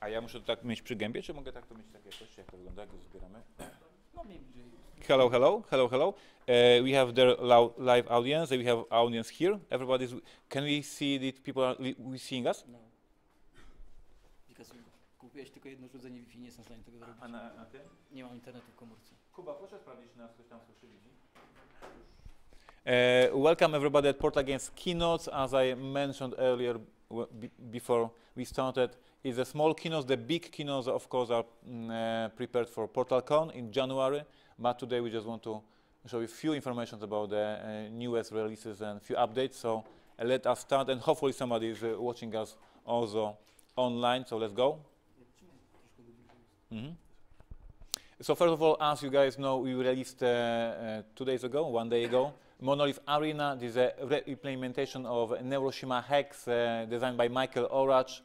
A ja muszę to tak mieć przy gębie, czy mogę tak to mieć takie jakości, jak to wygląda, jak to zbieramy? No mniej bliżej. Hello, hello, hello, hello. We have their live audience. We have audience here. Everybody's. Can we see that people are we seeing us? No. Because kupiłeś tylko jedno urządzenie Wi-Fi, nie jestem w stanie tego zrobić. A na tym? Nie mam internetu w komórce. Kuba, proszę sprawdzić, czy nas ktoś tam słyszy, widzi. Welcome everybody at Portal Games Keynotes. As I mentioned earlier, before we started, is a small keynote. The big keynotes, of course, are prepared for PortalCon in January. But today we just want to show you a few information about the newest releases and few updates. So let us start, and hopefully somebody is watching us also online. So let's go. So first of all, as you guys know, we released 2 days ago, 1 day ago, Monolith Arena. This is a re-implementation of Neuroshima Hex designed by Michael Orach.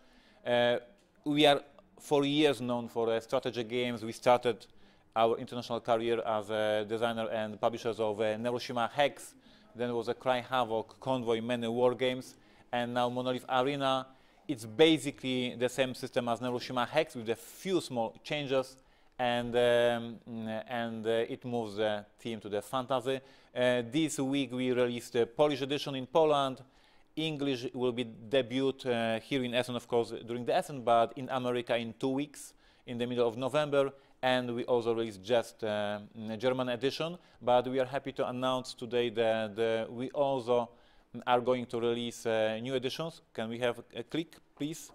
We are for years known for strategy games. We started our international career as a designer and publishers of Neuroshima Hex. Then was a Cry Havoc, Convoy, many war games, and now Monolith Arena. It's basically the same system as Neuroshima Hex with a few small changes, and it moves the theme to the fantasy. This week we released the Polish edition in Poland. English will be debut here in Essen, of course, during the Essen, but in America in 2 weeks, in the middle of November. And we also released just a German edition. But we are happy to announce today that we also are going to release new editions. Can we have a click, please?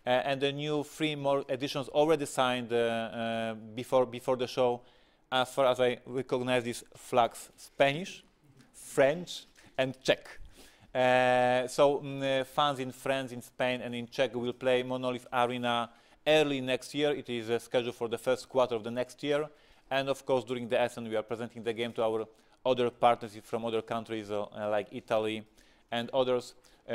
And the new 3 more editions already signed before the show. As far as I recognize these flags, Spanish, French, and Czech. So fans in France, in Spain, and in Czech will play Monolith Arena early next year. It is scheduled for the first quarter of the next year. And of course, during the Essen, we are presenting the game to our other partners from other countries like Italy and others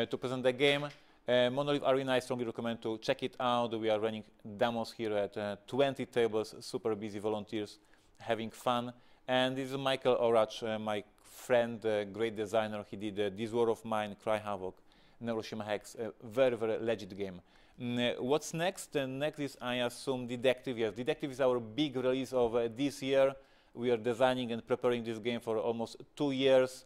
to present the game. Monolith Arena, I strongly recommend to check it out. We are running demos here at 20 tables, super busy volunteers having fun. And this is Michael Orach, my friend, great designer. He did This War of Mine, Cry Havoc, Neuroshima Hex, a very, very legit game. What's next? Next is, I assume, Detective. Yes, Detective is our big release of this year. We are designing and preparing this game for almost 2 years.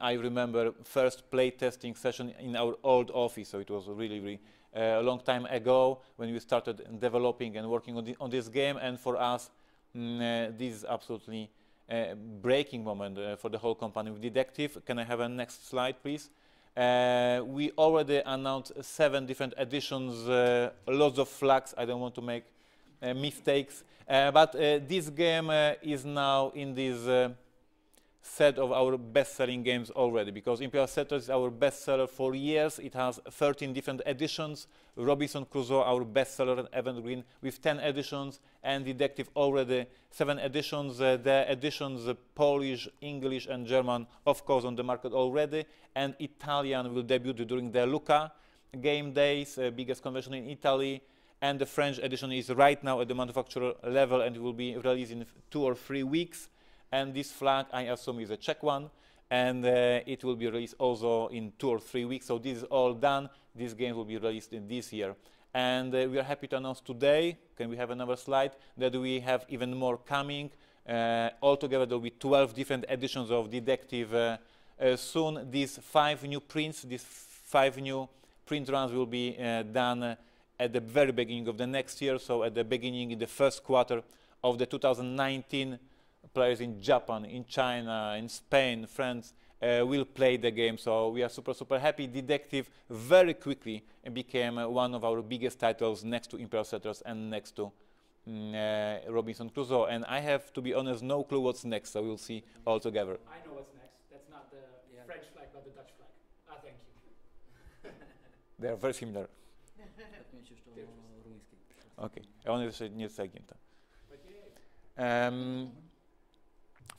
I remember first playtesting session in our old office, so it was really a long time ago when we started developing and working on this game. And for us, this is absolutely a breaking moment for the whole company with Detective. Can I have a next slide, please? We already announced 7 different editions, lots of flags. I don't want to make mistakes, but this game is now in this set of our best-selling games already, because Imperial Settlers is our bestseller for years. It has 13 different editions. Robinson Crusoe, our bestseller and evergreen, with 10 editions, and Detective already 7 editions. The editions Polish, English, and German, of course, on the market already, and Italian will debut during the Lucca game days, biggest convention in Italy, and the French edition is right now at the manufacturer level and will be released in 2 or 3 weeks. And this flag, I assume, is a Czech one, and it will be released also in 2 or 3 weeks. So this is all done. This game will be released in this year. And we are happy to announce today, can we have another slide, that we have even more coming. Altogether, there will be 12 different editions of Detective soon. These 5 new prints, these 5 new print runs will be done at the very beginning of the next year. So at the beginning, in the first quarter of the 2019, players in Japan, in China, in Spain, France will play the game. So we are super happy. Detective very quickly became one of our biggest titles next to Imperial Settlers and next to Robinson Crusoe. And I have to be honest, no clue what's next, so we'll see all together. I know what's next. That's not the French flag, but the Dutch flag. Ah, thank you. They are very similar. Okay, on jest niezagnięta.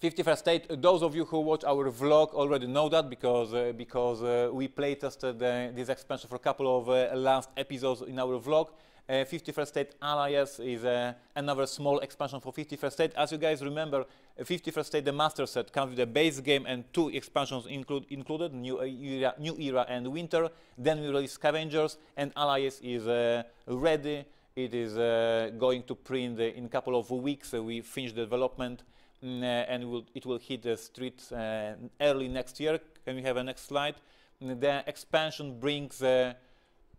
51st State, those of you who watch our vlog already know that, because we playtested this expansion for a couple of last episodes in our vlog. 51st State Alliance is another small expansion for 51st State. As you guys remember, 51st State, the master set, comes with a base game and 2 expansions included, New Era and Winter. Then we release Scavengers, and Alliance is ready It is going to print in a couple of weeks. We finished the development, and it will hit the streets early next year. Can we have a next slide? The expansion brings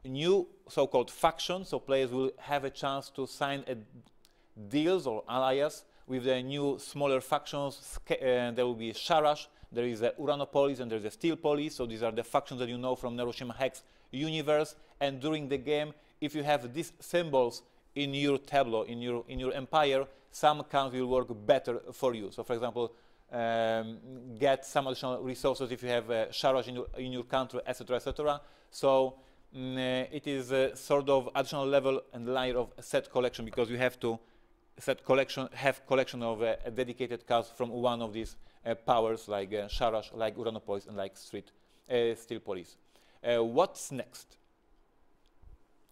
new so-called factions, so players will have a chance to sign deals or alliances with the new smaller factions. There will be Sharash, there is a Uranopolis, and there's a Steel Police. So these are the factions that you know from Neuroshima Hex universe. And during the game, if you have these symbols in your tableau, in your empire, some cards will work better for you. So, for example, get some additional resources if you have Sharash in your country, etc., etc. So it is a sort of additional level and layer of set collection, because you have to have collection of dedicated cards from one of these powers, like Sharash, like Uranopolis, and like Steel Police. What's next?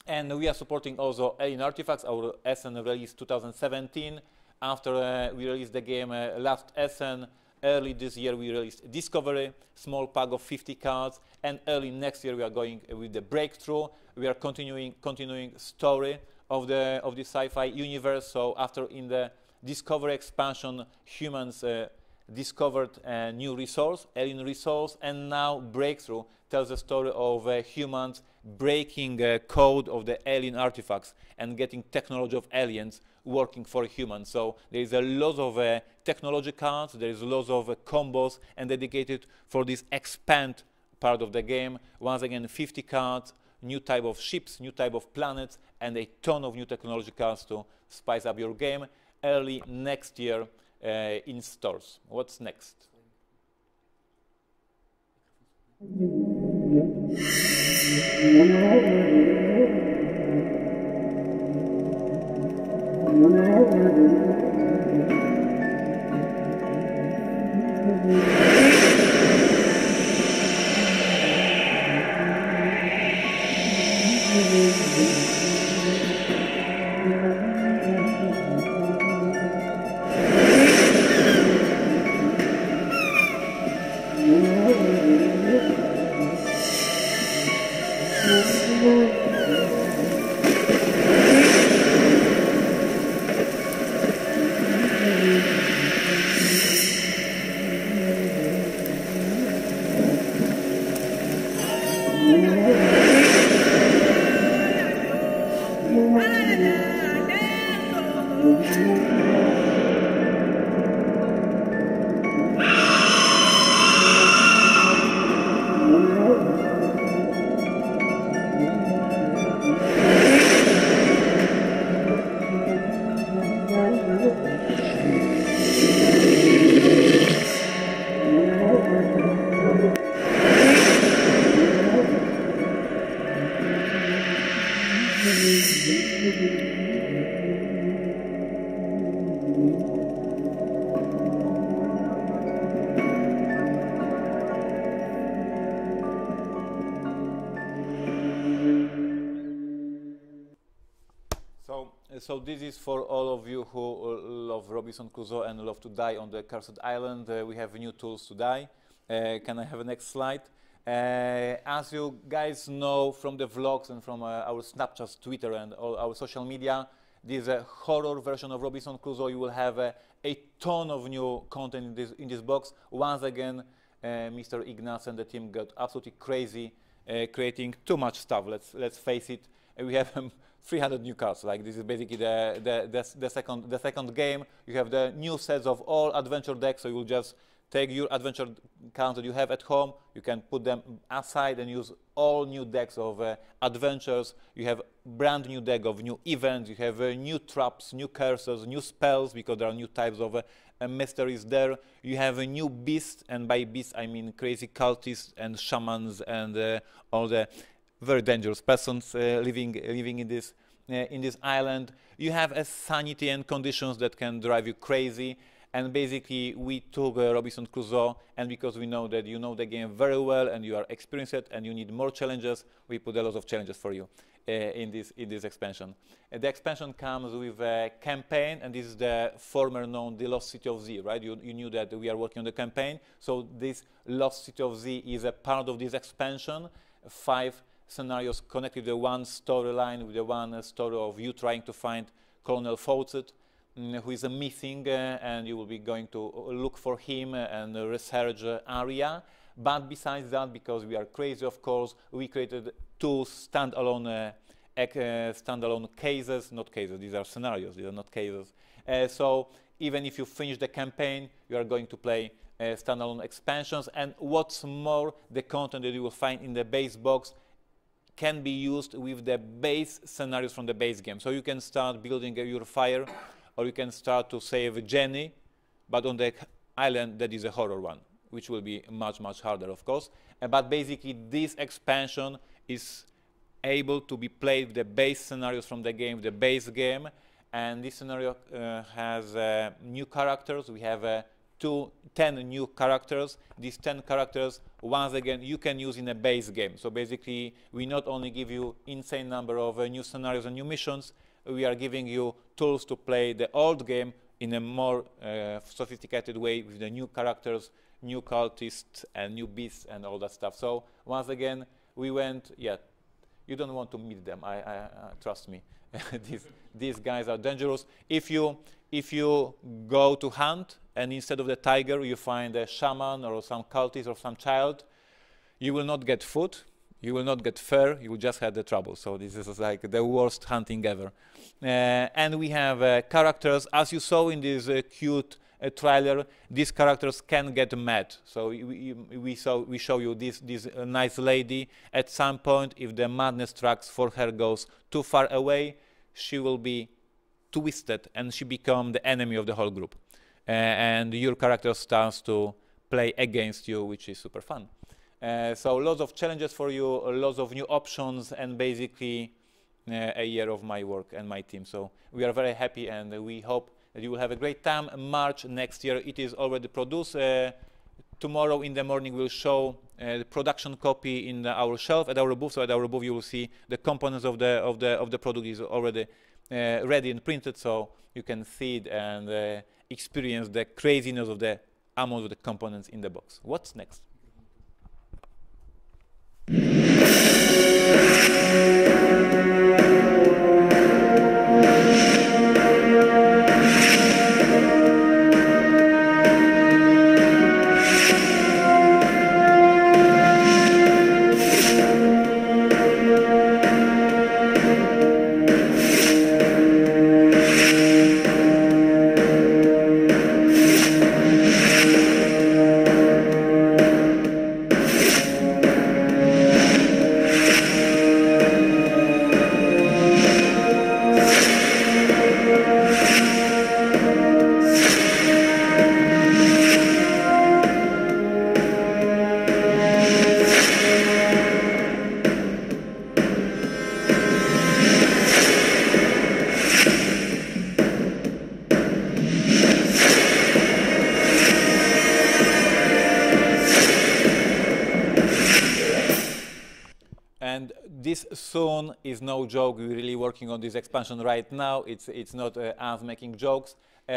And we are supporting also Alien Artifacts, our Essen release 2017. After we released the game last Essen, early this year we released Discovery, small pack of 50 cards, and early next year we are going with the Breakthrough. We are continuing story of the sci-fi universe. So after in the Discovery expansion, humans discovered a new resource, alien resource, and now Breakthrough tells the story of humans breaking code of the alien artifacts and getting technology of aliens working for humans. So there is a lot of technology cards, there is lots of combos, and dedicated for this expand part of the game. Once again, 50 cards, new type of ships, new type of planets, and a ton of new technology cards to spice up your game. Early next year in stores. What's next? So this is for all of you who love Robinson Crusoe and love to die on the cursed island. We have new tools to die. Can I have a next slide? As you guys know from the vlogs and from our Snapchat, Twitter, and all our social media, this horror version of Robinson Crusoe. You will have a ton of new content in this box. Once again, Mr. Ignaz and the team got absolutely crazy, creating too much stuff. Let's face it. We have 300 new cards. Like, this is basically the second game. You have the new sets of all adventure decks. So you'll just take your adventure cards that you have at home. You can put them aside and use all new decks of adventures. You have brand new deck of new events. You have new traps, new curses, new spells, because there are new types of mysteries there. You have a new beast, and by beast I mean crazy cultists and shamans and all the very dangerous persons living in this island. You have a sanity and conditions that can drive you crazy. And basically, we took Robinson Crusoe, and because we know that you know the game very well and you are experienced and you need more challenges, we put a lot of challenges for you in this expansion. The expansion comes with a campaign, and this is the former known The Lost City of Z, right? You knew that we are working on the campaign. So this Lost City of Z is a part of this expansion. 5 scenarios connected with the one storyline, with the one story of you trying to find Colonel Fawcett, who is missing, and you will be going to look for him and research area. But besides that, because we are crazy, of course, we created two standalone cases, not cases, these are scenarios, these are not cases. So even if you finish the campaign, you are going to play standalone expansions. And what's more, the content that you will find in the base box can be used with the base scenarios from the base game. So you can start building your fire, or you can start to save Jenny, but on the island that is a horror one, which will be much, much harder, of course. But basically, this expansion is able to be played with the base scenarios from the game, the base game. And this scenario has new characters. We have 10 new characters. These 10 characters, once again, you can use in a base game. So basically, we not only give you insane number of new scenarios and new missions, we are giving you tools to play the old game in a more sophisticated way with the new characters, new cultists, and new beasts, and all that stuff. So once again, we went, yeah, you don't want to meet them, trust me. These guys are dangerous. If you go to hunt, and instead of the tiger, you find a shaman or some cultist or some child, you will not get food, you will not get fur, you will just have the trouble. So this is like the worst hunting ever. And we have characters, as you saw in this cute trailer, these characters can get mad. So we show you this nice lady. At some point, if the madness tracks for her goes too far away, she will be twisted and she becomes the enemy of the whole group. And your character starts to play against you, which is super fun. So lots of challenges for you, lots of new options, and basically a year of my work and my team. So we are very happy, and we hope that you will have a great time. March next year, it is already produced. Tomorrow in the morning, we'll show the production copy in our shelf at our booth. So at our booth, you will see the components of the product is already ready and printed, so you can see it and experience the craziness of the amount of the components in the box. What's next? This soon is no joke. We're really working on this expansion right now. It's not us making jokes.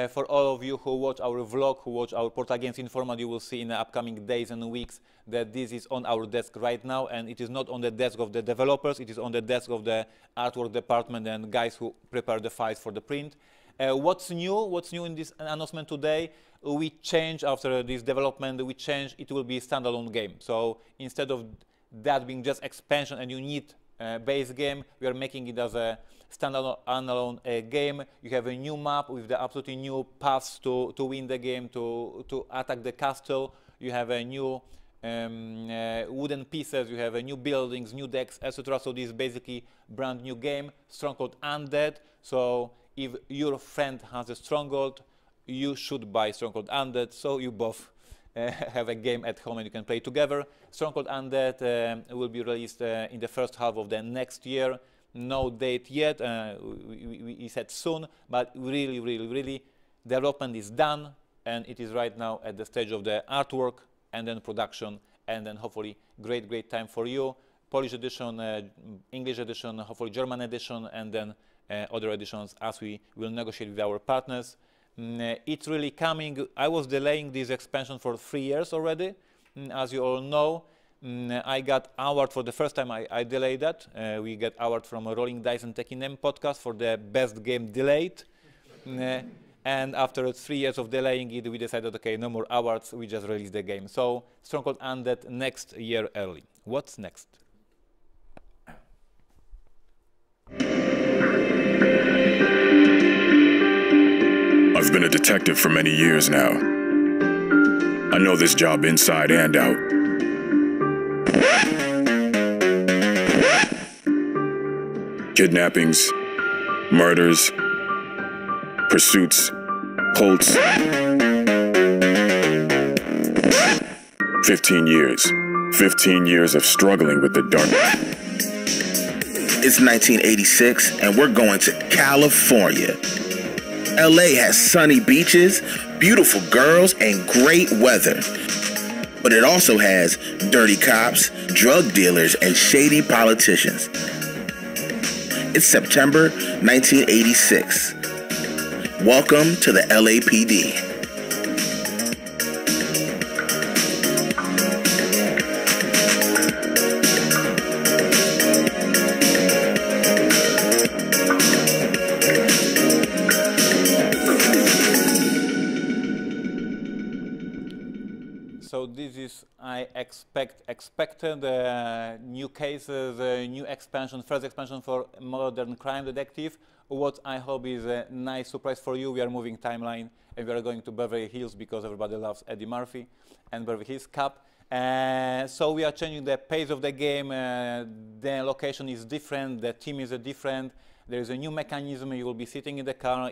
For all of you who watch our vlog, who watch our Portal Games Informal, you will see in the upcoming days and weeks that this is on our desk right now, and it is not on the desk of the developers, it is on the desk of the artwork department and guys who prepare the files for the print. What's new? What's new in this announcement today? We changed after this development, we changed, it will be a standalone game. So instead of that being just expansion and you need a base game, we are making it as a standalone game. You have a new map with the absolutely new paths to win the game, to attack the castle. You have a new wooden pieces, you have a new buildings, new decks, etc. So this is basically brand new game, Stronghold Undead. So if your friend has a Stronghold, you should buy Stronghold Undead, so you both have a game at home and you can play together. Stronghold Undead will be released in the first half of the next year. No date yet, we said soon, but really development is done, and it is right now at the stage of the artwork and then production, and then hopefully great time for you. Polish edition, English edition, hopefully German edition, and then other editions as we will negotiate with our partners. It's really coming. I was delaying this expansion for 3 years already, as you all know, I got award for the first time. I delayed that. We get award from a Rolling Dice and Techie Name podcast for the best game delayed. And after 3 years of delaying it, we decided, okay, no more awards. We just released the game. So Stronghold Undead next year early. What's next? I've been a detective for many years now. I know this job inside and out. Kidnappings, murders, pursuits, cults. 15 years. 15 years of struggling with the darkness. It's 1986, and we're going to California. LA has sunny beaches, beautiful girls, and great weather. But it also has dirty cops, drug dealers, and shady politicians. It's September 1986. Welcome to the LAPD. So this is, I expected new cases, new expansion, first expansion for Modern Crime Detective. What I hope is a nice surprise for you. We are moving timeline and we are going to Beverly Hills because everybody loves Eddie Murphy and Beverly Hills Cop. So we are changing the pace of the game. The location is different. The team is different. There is a new mechanism. You will be sitting in the car,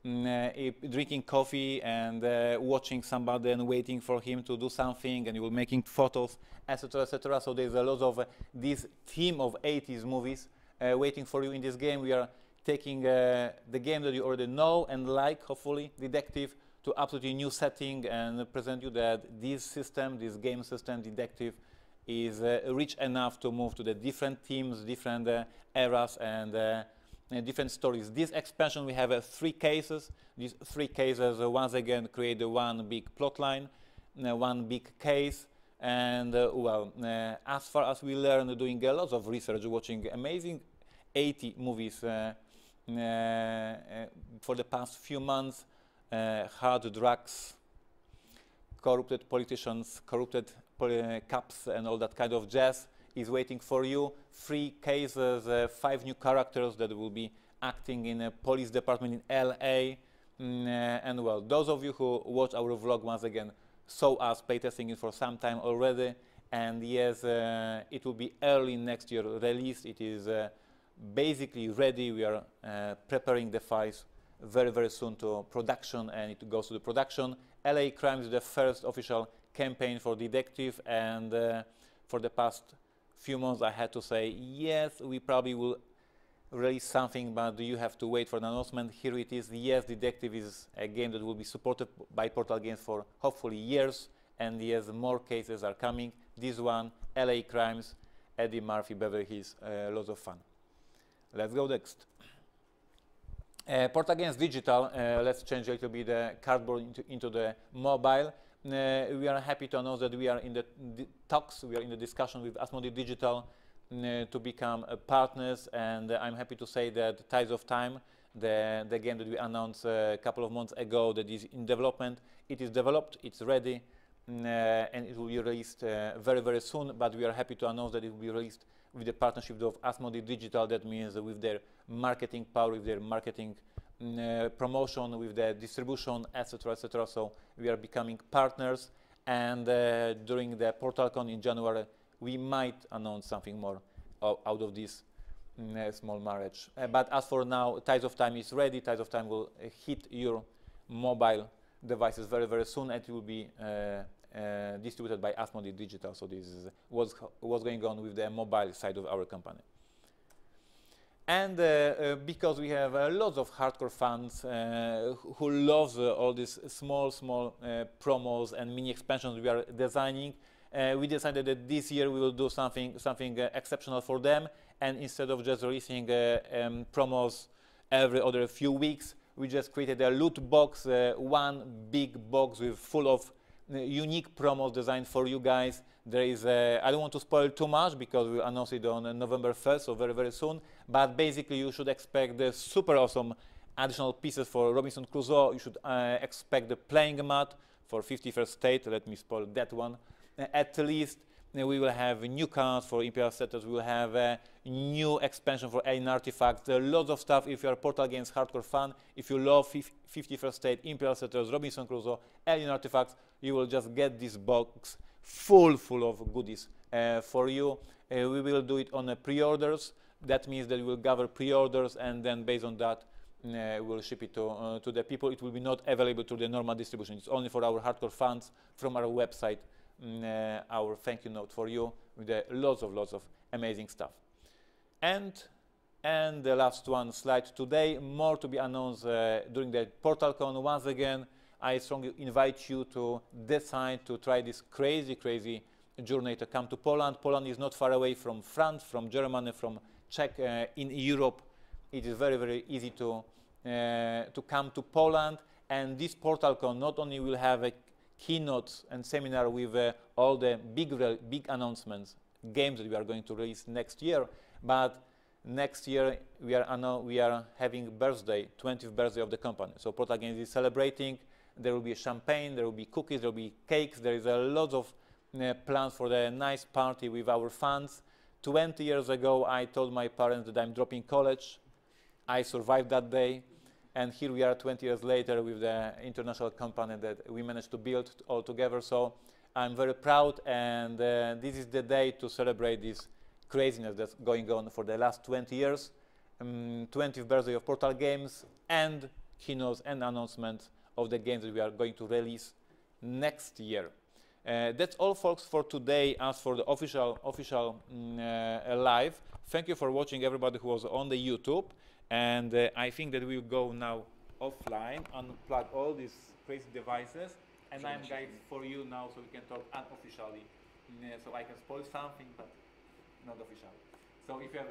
drinking coffee and watching somebody and waiting for him to do something, and you will making photos, etc., etc. So there's a lot of this theme of 80s movies waiting for you in this game. We are taking the game that you already know and like, hopefully, Detective, to absolutely new setting and present you that this system, this game system, Detective, is rich enough to move to the different themes, different eras, and different stories. This expansion, we have 3 cases. These 3 cases, once again, create one big plot line, one big case. And as far as we learn, doing a lot of research, watching amazing 80 movies for the past few months, hard drugs, corrupted politicians, corrupted cops, and all that kind of jazz is waiting for you. 3 cases, 5 new characters that will be acting in a police department in LA. And well, those of you who watch our vlog, once again, saw us playtesting it for some time already. And yes, it will be early next year released. It is basically ready. We are preparing the files very, very soon to production, and it goes to the production. LA Crime is the first official campaign for Detective, and for the past few months I had to say, yes, we probably will release something, but you have to wait for an announcement. Here it is. Yes, Detective is a game that will be supported by Portal Games for hopefully years, and yes, more cases are coming. This one, LA Crimes, Eddie Murphy, Beverly Hills, lots of fun. Let's go next. Portal Games Digital, let's change a little bit the cardboard into the mobile. We are happy to announce that we are in the talks, we are in the discussion with Asmodee Digital to become partners, and I'm happy to say that Ties of Time, the game that we announced a couple of months ago that is in development, it is developed, it's ready, and it will be released very, very soon, but we are happy to announce that it will be released with the partnership of Asmodee Digital. That means with their marketing power, with their marketing promotion, with the distribution, etc., etc. So we are becoming partners, and during the PortalCon in January, we might announce something more out of this small marriage. But as for now, Ties of Time is ready. Ties of Time will hit your mobile devices very, very soon, and it will be distributed by Asmodee Digital. So this is what's going on with the mobile side of our company. And because we have lots of hardcore fans who love all these small promos and mini expansions we are designing, we decided that this year we will do something exceptional for them. And instead of just releasing promos every other few weeks, we just created a loot box, one big box with full of unique promos designed for you guys. There is I don't want to spoil too much because we'll announce it on November 1st, so very, very soon. But basically, you should expect the super awesome additional pieces for Robinson Crusoe. You should expect the playing mat for 51st State. Let me spoil that one. At least we will have new cards for Imperial Settlers. We will have a new expansion for Alien Artifacts. There are lots of stuff if you are Portal Games hardcore fan. If you love 51st State, Imperial Settlers, Robinson Crusoe, Alien Artifacts, you will just get this box full of goodies for you. We will do it on pre-orders. That means that we will gather pre-orders, and then based on that, we will ship it to the people. It will be not available to the normal distribution. It's only for our hardcore fans from our website. Our thank you note for you with lots of amazing stuff. And the last one slide today, more to be announced during the PortalCon. Once again, I strongly invite you to decide to try this crazy journey to come to Poland. Poland is not far away from France, from Germany, from Czech in Europe. It is very easy to come to Poland. And this PortalCon not only will have a keynotes and seminar with all the big announcements, games that we are going to release next year, but next year we are having birthday, 20th birthday of the company. So Portal Games is celebrating. There will be champagne, there will be cookies, there will be cakes. There is a lot of plans for the nice party with our fans. 20 years ago, I told my parents that I'm dropping college. I survived that day. And here we are 20 years later with the international company that we managed to build all together. So I'm very proud, and this is the day to celebrate this craziness that's going on for the last 20 years. 20th birthday of Portal Games, and keynotes and announcements of the games that we are going to release next year. That's all, folks, for today. As for the official live, thank you for watching, everybody who was on the YouTube. And I think that we'll go now offline, unplug all these crazy devices, and I'm guys for you now, so we can talk unofficially. So I can spoil something, but not officially. So if you have